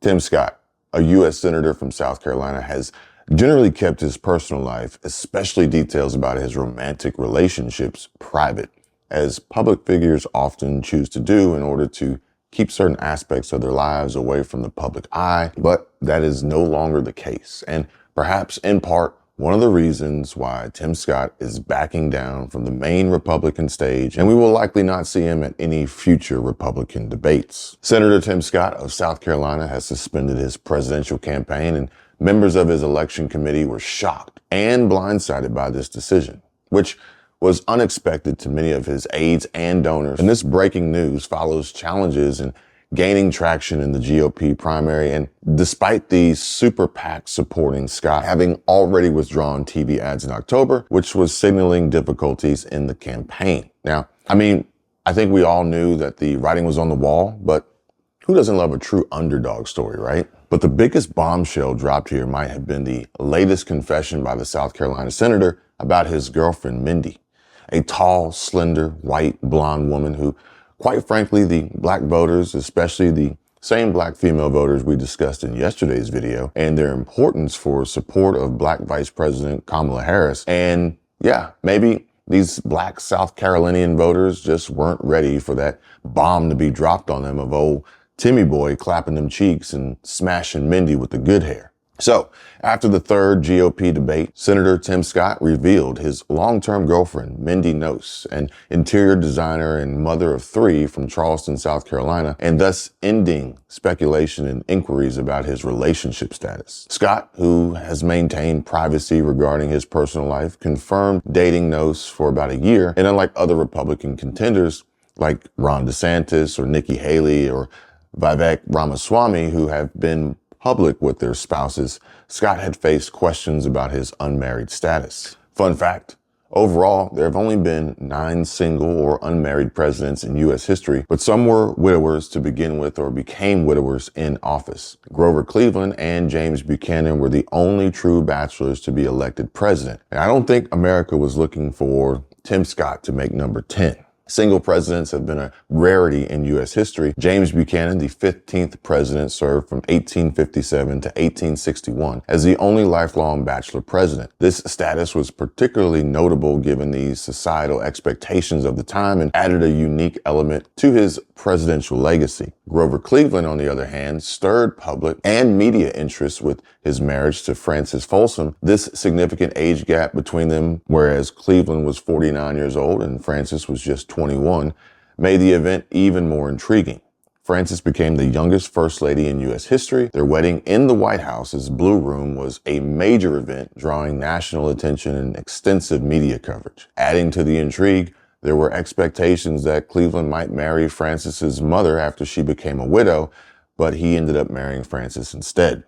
Tim Scott, a U.S. Senator from South Carolina, has generally kept his personal life, especially details about his romantic relationships, private, as public figures often choose to do in order to keep certain aspects of their lives away from the public eye. But that is no longer the case. And perhaps in part, one of the reasons why Tim Scott is backing down from the main Republican stage, and we will likely not see him at any future Republican debates. Senator Tim Scott of South Carolina has suspended his presidential campaign, and members of his election committee were shocked and blindsided by this decision, which was unexpected to many of his aides and donors. And this breaking news follows challenges in gaining traction in the GOP primary, and despite the super PAC supporting Scott having already withdrawn TV ads in October, which was signaling difficulties in the campaign. Now, I think we all knew that the writing was on the wall, but who doesn't love a true underdog story, right? But the biggest bombshell dropped here might have been the latest confession by the South Carolina senator about his girlfriend, Mindy, a tall, slender, white, blonde woman who, quite frankly, the black voters, especially the same black female voters we discussed in yesterday's video, and their importance for support of Black Vice President Kamala Harris. And yeah, maybe these black South Carolinian voters just weren't ready for that bomb to be dropped on them of old Timmy boy clapping them cheeks and smashing Mindy with the good hair. So, after the third GOP debate, Senator Tim Scott revealed his long-term girlfriend, Mindy Nose, an interior designer and mother of three from Charleston, South Carolina, and thus ending speculation and inquiries about his relationship status. Scott, who has maintained privacy regarding his personal life, confirmed dating Nose for about a year, and unlike other Republican contenders like Ron DeSantis or Nikki Haley or Vivek Ramaswamy, who have been public with their spouses, Scott had faced questions about his unmarried status. Fun fact, overall, there have only been 9 single or unmarried presidents in U.S. history, but some were widowers to begin with or became widowers in office. Grover Cleveland and James Buchanan were the only true bachelors to be elected president. And I don't think America was looking for Tim Scott to make number 10. Single presidents have been a rarity in U.S. history. James Buchanan, the 15th president, served from 1857 to 1861 as the only lifelong bachelor president. This status was particularly notable given the societal expectations of the time and added a unique element to his presidential legacy. Grover Cleveland, on the other hand, stirred public and media interest with his marriage to Frances Folsom. This significant age gap between them, whereas Cleveland was 49 years old and Frances was just 21, made the event even more intriguing. Frances became the youngest first lady in U.S. history. Their wedding in the White House's Blue Room was a major event, drawing national attention and extensive media coverage. Adding to the intrigue, there were expectations that Cleveland might marry Frances's mother after she became a widow, but he ended up marrying Frances instead.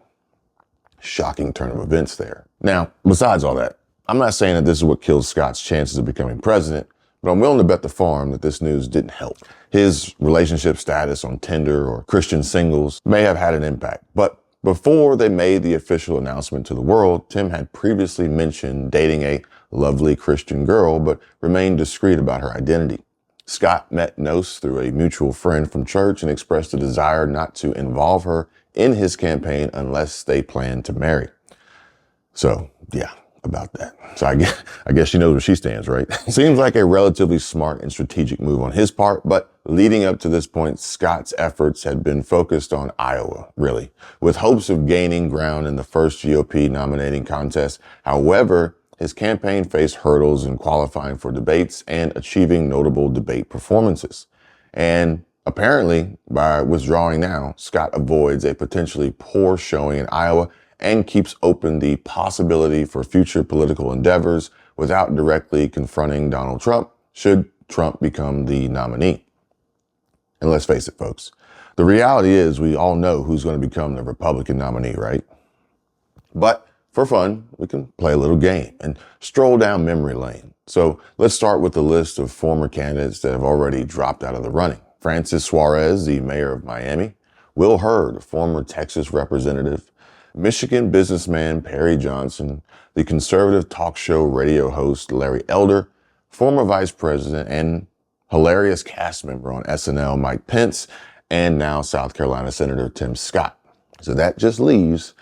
Shocking turn of events there. Now, besides all that, I'm not saying that this is what killed Scott's chances of becoming president, but I'm willing to bet the farm that this news didn't help. His relationship status on Tinder or Christian Singles may have had an impact, but before they made the official announcement to the world, Tim had previously mentioned dating a lovely Christian girl, but remained discreet about her identity. Scott met Nose through a mutual friend from church and expressed a desire not to involve her in his campaign unless they planned to marry. So, yeah, about that. So I guess she knows where she stands, right? Seems like a relatively smart and strategic move on his part, but leading up to this point, Scott's efforts had been focused on Iowa, really, with hopes of gaining ground in the first GOP nominating contest. However, his campaign faced hurdles in qualifying for debates and achieving notable debate performances. And apparently, by withdrawing now, Scott avoids a potentially poor showing in Iowa and keeps open the possibility for future political endeavors without directly confronting Donald Trump, should Trump become the nominee. And let's face it, folks, the reality is we all know who's going to become the Republican nominee, right? But for fun, we can play a little game and stroll down memory lane. So let's start with the list of former candidates that have already dropped out of the running. Francis Suarez, the mayor of Miami; Will Hurd, former Texas representative; Michigan businessman Perry Johnson; the conservative talk show radio host Larry Elder; former vice president and hilarious cast member on SNL Mike Pence; and now South Carolina Senator Tim Scott. So that just leaves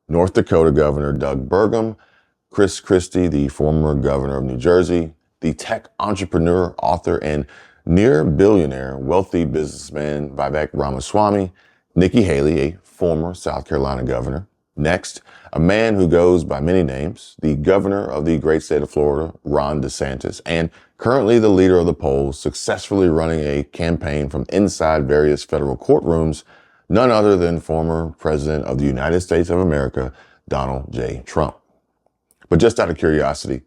North Dakota Governor Doug Burgum, Chris Christie, the former governor of New Jersey, the tech entrepreneur, author, and near billionaire wealthy businessman Vivek Ramaswamy, Nikki Haley, a former South Carolina governor. Next, a man who goes by many names, the governor of the great state of Florida, Ron DeSantis, and currently the leader of the polls, successfully running a campaign from inside various federal courtrooms, none other than former President of the United States of America, Donald J. Trump. But just out of curiosity,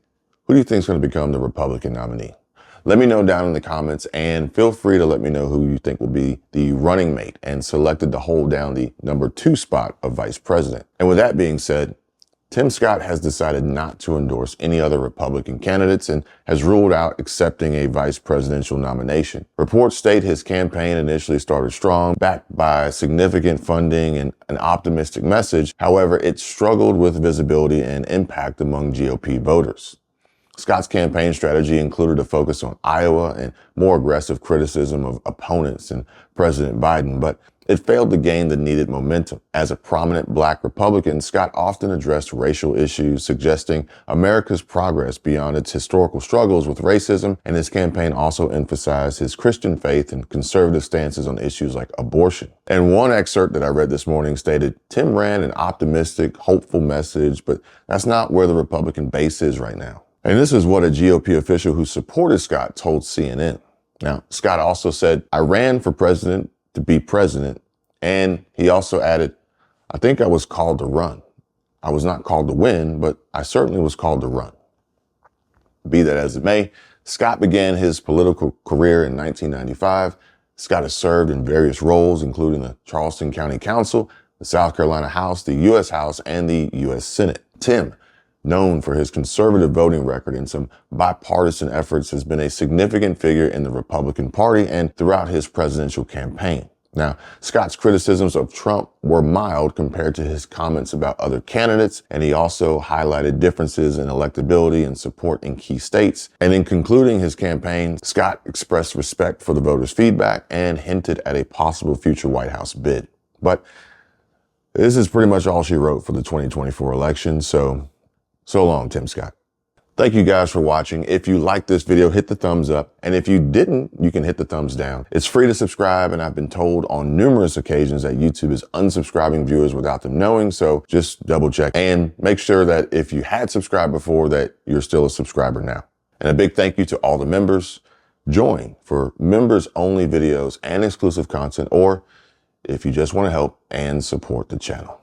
who do you think is going to become the Republican nominee? Let me know down in the comments, and feel free to let me know who you think will be the running mate and selected to hold down the #2 spot of vice president. And with that being said, Tim Scott has decided not to endorse any other Republican candidates and has ruled out accepting a vice presidential nomination. Reports state his campaign initially started strong, backed by significant funding and an optimistic message. However, it struggled with visibility and impact among GOP voters. Scott's campaign strategy included a focus on Iowa and more aggressive criticism of opponents and President Biden, but it failed to gain the needed momentum. As a prominent Black Republican, Scott often addressed racial issues, suggesting America's progress beyond its historical struggles with racism, and his campaign also emphasized his Christian faith and conservative stances on issues like abortion. And one excerpt that I read this morning stated, Tim ran an optimistic, hopeful message, but that's not where the Republican base is right now. And this is what a GOP official who supported Scott told CNN. Now, Scott also said, I ran for president to be president. And he also added, I think I was called to run. I was not called to win, but I certainly was called to run. Be that as it may, Scott began his political career in 1995. Scott has served in various roles, including the Charleston County Council, the South Carolina House, the U.S. House, and the U.S. Senate. Tim, known for his conservative voting record and some bipartisan efforts, has been a significant figure in the Republican Party and throughout his presidential campaign. Now, Scott's criticisms of Trump were mild compared to his comments about other candidates, and he also highlighted differences in electability and support in key states. And in concluding his campaign, Scott expressed respect for the voters' feedback and hinted at a possible future White House bid. But this is pretty much all she wrote for the 2024 election, so long, Tim Scott. Thank you guys for watching. If you liked this video, hit the thumbs up. And if you didn't, you can hit the thumbs down. It's free to subscribe, and I've been told on numerous occasions that YouTube is unsubscribing viewers without them knowing, so just double check. And make sure that if you had subscribed before, that you're still a subscriber now. And a big thank you to all the members. Join for members-only videos and exclusive content, or if you just want to help and support the channel.